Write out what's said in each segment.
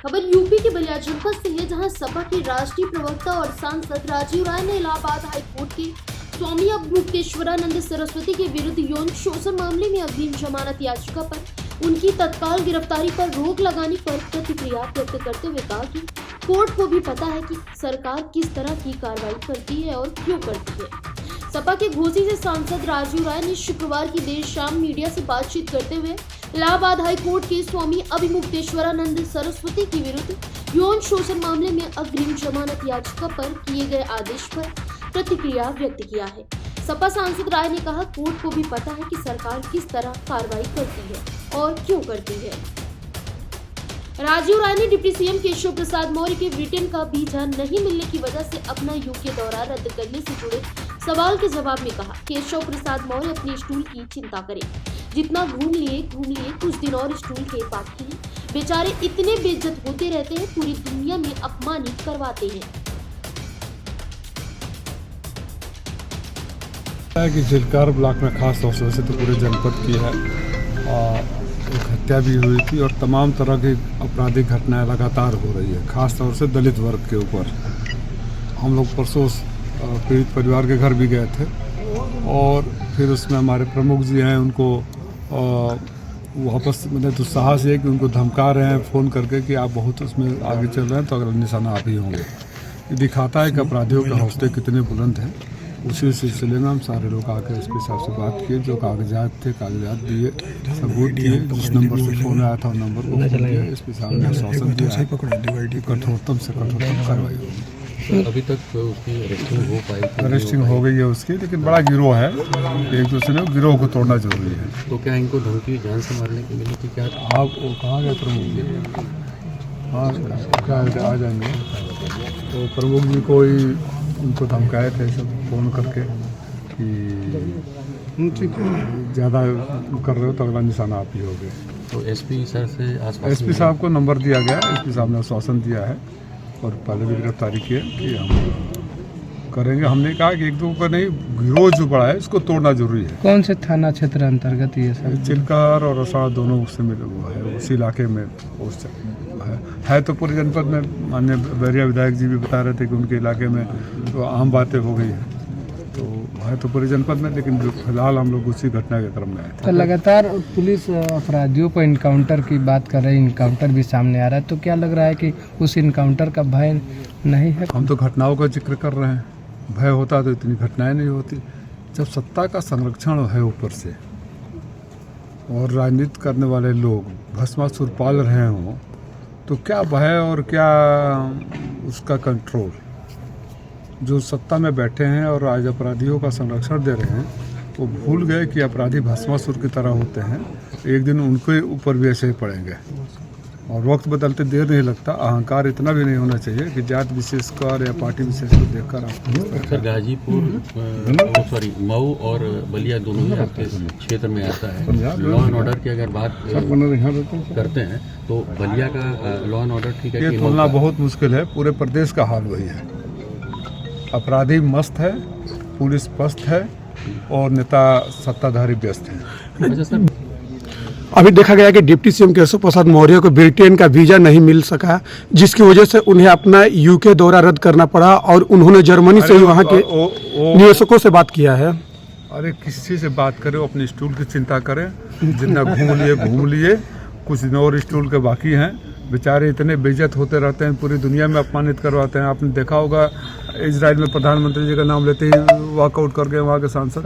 खबर यूपी के बलिया जनपद से है, जहां सपा के राष्ट्रीय प्रवक्ता और सांसद राजीव राय ने इलाहाबाद हाईकोर्ट के स्वामी अवधूतेश्वरानंद सरस्वती के विरुद्ध यौन शोषण मामले में अग्रिम जमानत याचिका पर उनकी तत्काल गिरफ्तारी पर रोक लगाने पर प्रतिक्रिया व्यक्त करते हुए कहा कि कोर्ट को भी पता है कि सरकार किस तरह की कार्रवाई करती है और क्यों करती है। सपा के घोसी से सांसद राजीव राय ने शुक्रवार की देर शाम मीडिया से बातचीत करते हुए इलाहाबाद हाईकोर्ट के स्वामी अवधूतेश्वरानंद सरस्वती के विरुद्ध यौन शोषण मामले में अग्रिम जमानत याचिका पर किए गए आदेश पर प्रतिक्रिया व्यक्त किया है। सपा सांसद राय ने कहा, कोर्ट को भी पता है कि सरकार किस तरह कार्रवाई करती है और क्यों करती है। राजीव राय ने डिप्टी सीएम केशव प्रसाद मौर्य के ब्रिटेन का वीजा नहीं मिलने की वजह से अपना यूके दौरा रद्द करने से जुड़े सवाल के जवाब में कहा, केशव प्रसाद मौर्य अपने स्टूल की चिंता करें, जितना घूम लिए कुछ दिन और स्टूल के बाकी हैं। बेचारे इतने बेइज्जत होते रहते हैं, पूरी दुनिया में अपमानित करवाते हैं। कि चिलकार ब्लॉक में खास तौर से तो पूरे जनपद की है, एक हत्या भी हुई थी और तमाम तरह की आपराधिक घटनाएं लगातार हो रही है, खास तौर से दलित वर्ग के ऊपर। हम लोग परसों पीड़ित परिवार के घर भी गए थे और फिर उसमें हमारे प्रमुख जी हैं, उनको वापस मतलब दुस्साहस है कि उनको धमका रहे हैं फ़ोन करके कि आप बहुत उसमें आगे चल रहे हैं तो अगला निशाना आप ही होंगे। ये दिखाता है कि अपराधियों के हौसले कितने बुलंद हैं। उसी सिलसिले में हम सारे लोग आकर एसपी साहब से बात किए, जो कागजात थे कागजात दिए, सबूत दिए, जिस नंबर से फ़ोन आया था उस नंबर को फोन दिया। एसपी साहब ने आश्वासन दिया कठोरतम से कठोरतम कार्रवाई होगी। अभी तक उसकी अरेस्टिंग हो पाई? अरेस्टिंग हो गई है उसकी, लेकिन बड़ा गिरोह है, एक दूसरे ने गिरोह को तोड़ना जरूरी है। तो क्या इनको धमकी जान से मारने की मिली थी क्या? आप वो कहाँ गए प्रमुख जी? हाँ क्या आ जाएंगे तो प्रमुख जी को ही उनको धमकाए थे सब फ़ोन करके कि ज़्यादा कर रहे हो तो अगला निशाना आप ही होगे। तो एसपी सर से एसपी साहब को नंबर दिया गया, एसपी साहब ने आश्वासन दिया है और पहले भी गिरफ्तारी की है कि हम करेंगे। हमने कहा कि एक दो का नहीं, गिरोह जो बड़ा है इसको तोड़ना जरूरी है। कौन से थाना क्षेत्र अंतर्गत ये सब? चिलकार और असाड़ दोनों उससे मिले हुआ है, उसी इलाके में उस है तो पूरे जनपद में। माननीय बैरिया विधायक जी भी बता रहे थे कि उनके इलाके में तो आम बातें हो गई हैं, तो है तो पूरे जनपद में, लेकिन फिलहाल हम लोग उसी घटना के क्रम में आए थे। तो लगातार पुलिस अपराधियों पर इनकाउंटर की बात कर रही है, इनकाउंटर भी सामने आ रहा है, तो क्या लग रहा है कि उस इनकाउंटर का भय नहीं है? हम तो घटनाओं का जिक्र कर रहे हैं, भय होता तो इतनी घटनाएं नहीं होती। जब सत्ता का संरक्षण है ऊपर से और राजनीति करने वाले लोग भस्मासुर पाल रहे हों, तो क्या भय और क्या उसका कंट्रोल। जो सत्ता में बैठे हैं और आज अपराधियों का संरक्षण दे रहे हैं, वो भूल गए कि अपराधी भस्मासुर की तरह होते हैं, एक दिन उनके ऊपर भी ऐसे ही पड़ेंगे। और वक्त बदलते देर नहीं लगता। अहंकार इतना भी नहीं होना चाहिए कि जात विशेष कर या पार्टी विशेष को देखकर आप। सर गाजीपुर मऊ और बलिया दोनों ही आपके क्षेत्र में आता है। लॉ एंड ऑर्डर की अगर बात करते हैं तो बलिया का लॉ एंड ऑर्डर ठीक है? ये तुलना बहुत मुश्किल है, पूरे प्रदेश का हाल वही है। अपराधी मस्त है, पुलिस पस्त है और नेता सत्ताधारी व्यस्त है। अच्छा सर, अभी देखा गया कि डिप्टी सीएम केशव प्रसाद मौर्य को ब्रिटेन का वीजा नहीं मिल सका, जिसकी वजह से उन्हें अपना यूके दौरा रद्द करना पड़ा और उन्होंने जर्मनी से ही वहां के निवेशकों से बात किया है। अरे किसी से बात करें, अपने स्टूल की चिंता करें, जितना घूम लिए, कुछ दिन और स्टूल के बाकी हैं। बेचारे इतने बेइज्जत होते रहते हैं, पूरी दुनिया में अपमानित करवाते हैं। आपने देखा होगा इजराइल में प्रधानमंत्री जी का नाम लेते ही वॉकआउट कर गए वहाँ के सांसद।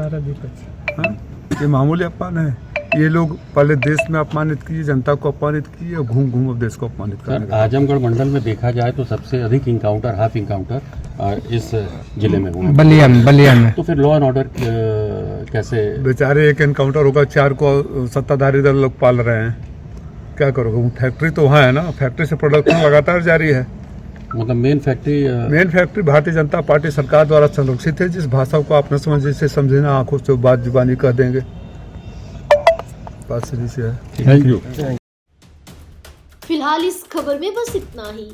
ये मामूली अपमान है। ये लोग पहले देश में अपमानित किए, जनता को अपमानित किए और घूम घूम अब देश को अपमानित कर। आजमगढ़ मंडल में देखा जाए तो सबसे अधिक इनकाउंटर, हाफ इनकाउंटर इस जिले में हुआ, बलिया में। तो फिर लॉ एंड ऑर्डर कैसे? बेचारे एक इनकाउंटर होगा, 4 को सत्ताधारी दल लोग पाल रहे हैं, क्या करोगे? फैक्ट्री तो वहाँ है ना, फैक्ट्री से प्रोडक्शन लगातार जारी है। मतलब main factory Bharatiya Janata party सरकार द्वारा संरक्षित है। जिस भाषा को आप न समझे से समझे ना, आंखों से बात जुबानी कह देंगे, बात सीधी सी है। Thank you. फिलहाल इस खबर में बस इतना ही।